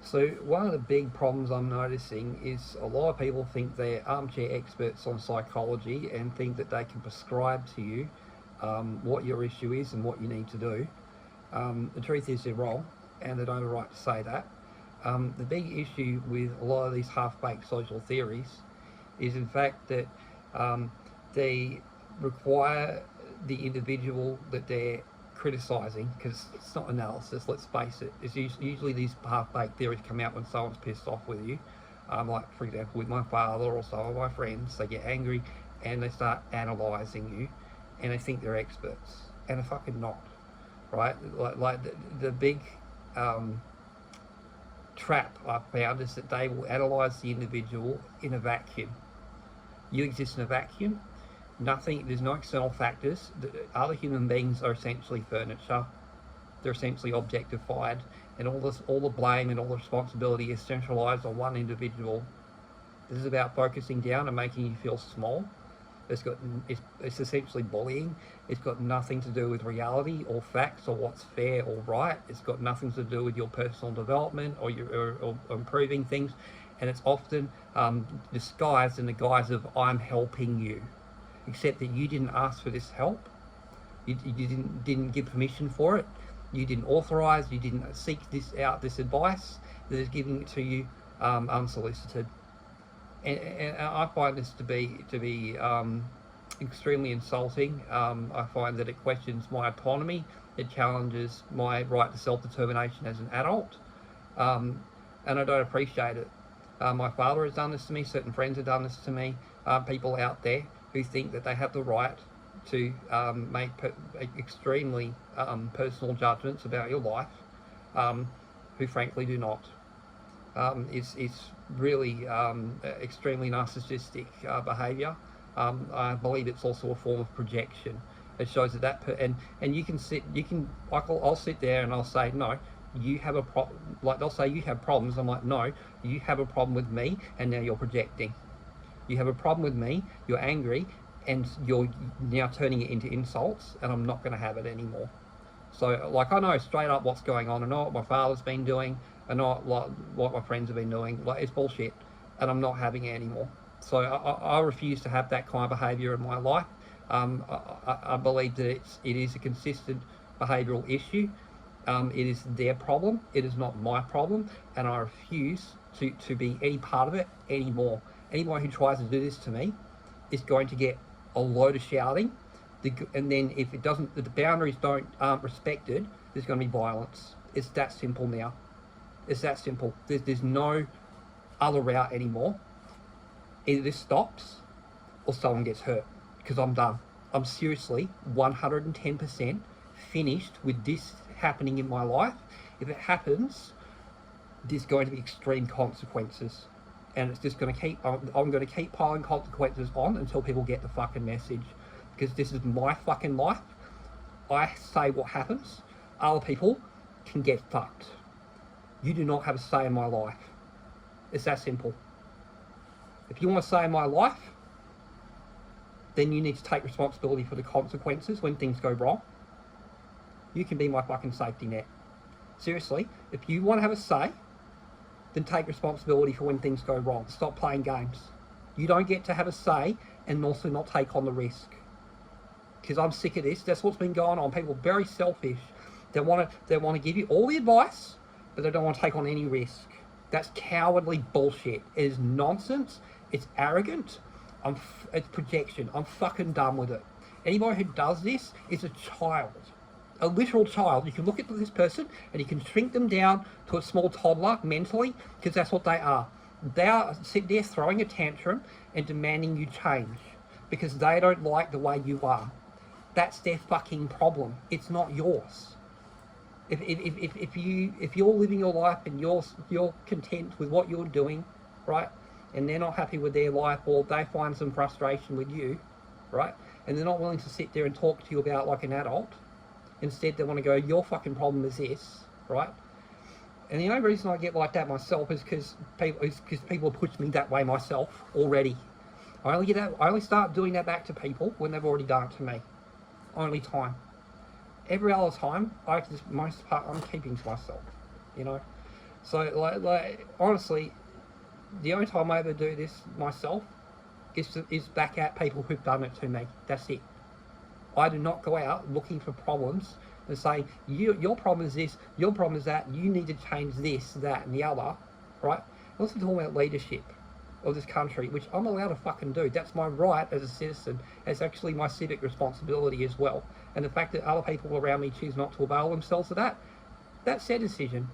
So one of the big problems I'm noticing is a lot of people think they're armchair experts on psychology and think that they can prescribe to you what your issue is and what you need to do. The truth is they're wrong, and they don't have a right to say that. The big issue with a lot of these half-baked social theories is in fact that they require the individual that they're criticising, because it's not analysis, let's face it. It's usually these half-baked theories come out when someone's pissed off with you. Like, for example, with my father or some of my friends, they get angry and they start analysing you and they think they're experts. And they're fucking not, right? Like the big trap I've found is that they will analyse the individual in a vacuum. You exist in a vacuum. Nothing. There's no external factors. Other human beings are essentially furniture. They're essentially objectified, and all the blame and all the responsibility is centralised on one individual. This is about focusing down and making you feel small. It's essentially bullying. It's got nothing to do with reality or facts or what's fair or right. It's got nothing to do with your personal development or improving things, and it's often disguised in the guise of I'm helping you, except that you didn't ask for this help. You didn't give permission for it. You didn't authorize. You didn't seek this advice. That is giving it to you unsolicited. And I find this to be extremely insulting. I find that it questions my autonomy. It challenges my right to self-determination as an adult, and I don't appreciate it. My father has done this to me. Certain friends have done this to me. People out there who think that they have the right to make extremely personal judgments about your life, who frankly do not. It's really extremely narcissistic behaviour. I believe it's also a form of projection. It shows that and I'll sit there and I'll say, no, you have a problem. Like, they'll say you have problems. I'm like, no, you have a problem with me, and now you're projecting. You have a problem with me, you're angry, and you're now turning it into insults, and I'm not going to have it anymore. So, like, I know straight up what's going on. I know what my father's been doing. I know what my friends have been doing. Like, it's bullshit, and I'm not having it anymore. So I refuse to have that kind of behaviour in my life. I believe that it is a consistent behavioural issue. It is their problem. It is not my problem, and I refuse to be any part of it anymore. Anyone who tries to do this to me is going to get a load of shouting, and then if the boundaries aren't respected, there's going to be violence. It's that simple now. It's that simple. There's no other route anymore. Either this stops or someone gets hurt, because I'm done. I'm seriously 110% finished with this happening in my life. If it happens, there's going to be extreme consequences. And it's just going to keep, I'm going to keep piling consequences on until people get the fucking message. Because this is my fucking life. I say what happens. Other people can get fucked. You do not have a say in my life. It's that simple. If you want to say in my life, then you need to take responsibility for the consequences when things go wrong. You can be my fucking safety net. Seriously, if you want to have a say, then take responsibility for when things go wrong. Stop playing games. You don't get to have a say and also not take on the risk. Because I'm sick of this. That's what's been going on. People are very selfish. They want to give you all the advice, but they don't want to take on any risk. That's cowardly bullshit. It is nonsense. It's arrogant. It's projection. I'm fucking done with it. Anyone who does this is a child. A literal child. You can look at this person and you can shrink them down to a small toddler mentally, because that's what they are. They are sitting there throwing a tantrum and demanding you change because they don't like the way you are. That's their fucking problem. It's not yours. If you're living your life and you're content with what you're doing, right, and they're not happy with their life, or they find some frustration with you, right, and they're not willing to sit there and talk to you about like an adult, instead they want to go, your fucking problem is this, right? And the only reason I get like that myself is because people push me that way myself already. I only start doing that back to people when they've already done it to me. Only time. Every other time, most part, I'm keeping to myself, you know. So, like honestly, the only time I ever do this myself is back at people who've done it to me. That's it. I do not go out looking for problems and say, your problem is this, your problem is that, you need to change this, that, and the other, right? I'm also talking about leadership of this country, which I'm allowed to fucking do. That's my right as a citizen. It's actually my civic responsibility as well. And the fact that other people around me choose not to avail themselves of that, that's their decision.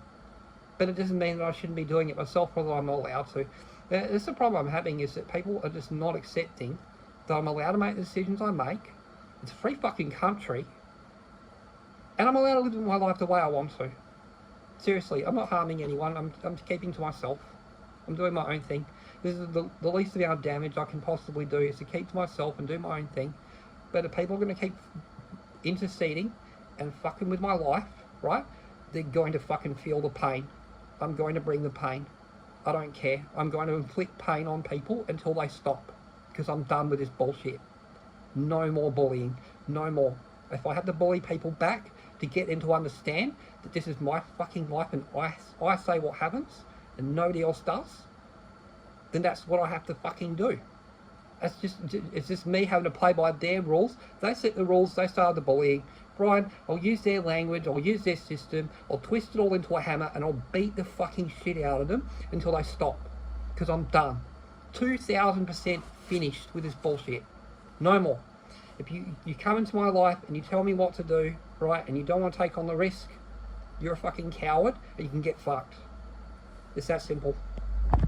But it doesn't mean that I shouldn't be doing it myself, whether I'm not allowed to. That's the problem I'm having, is that people are just not accepting that I'm allowed to make the decisions I make. It's a free fucking country. And I'm allowed to live my life the way I want to. Seriously, I'm not harming anyone. I'm keeping to myself. I'm doing my own thing. This is the least amount of damage I can possibly do, is to keep to myself and do my own thing. But if people are going to keep interceding and fucking with my life, right, they're going to fucking feel the pain. I'm going to bring the pain. I don't care. I'm going to inflict pain on people until they stop, because I'm done with this bullshit. No more bullying. No more. If I have to bully people back to get them to understand that this is my fucking life and I say what happens and nobody else does, then that's what I have to fucking do. It's just me having to play by their rules. They set the rules, they started the bullying. Brian, I'll use their language, I'll use their system, I'll twist it all into a hammer, and I'll beat the fucking shit out of them until they stop. Because I'm done. 2000% finished with this bullshit. No more. If you come into my life and you tell me what to do, right, and you don't want to take on the risk, you're a fucking coward and you can get fucked. It's that simple.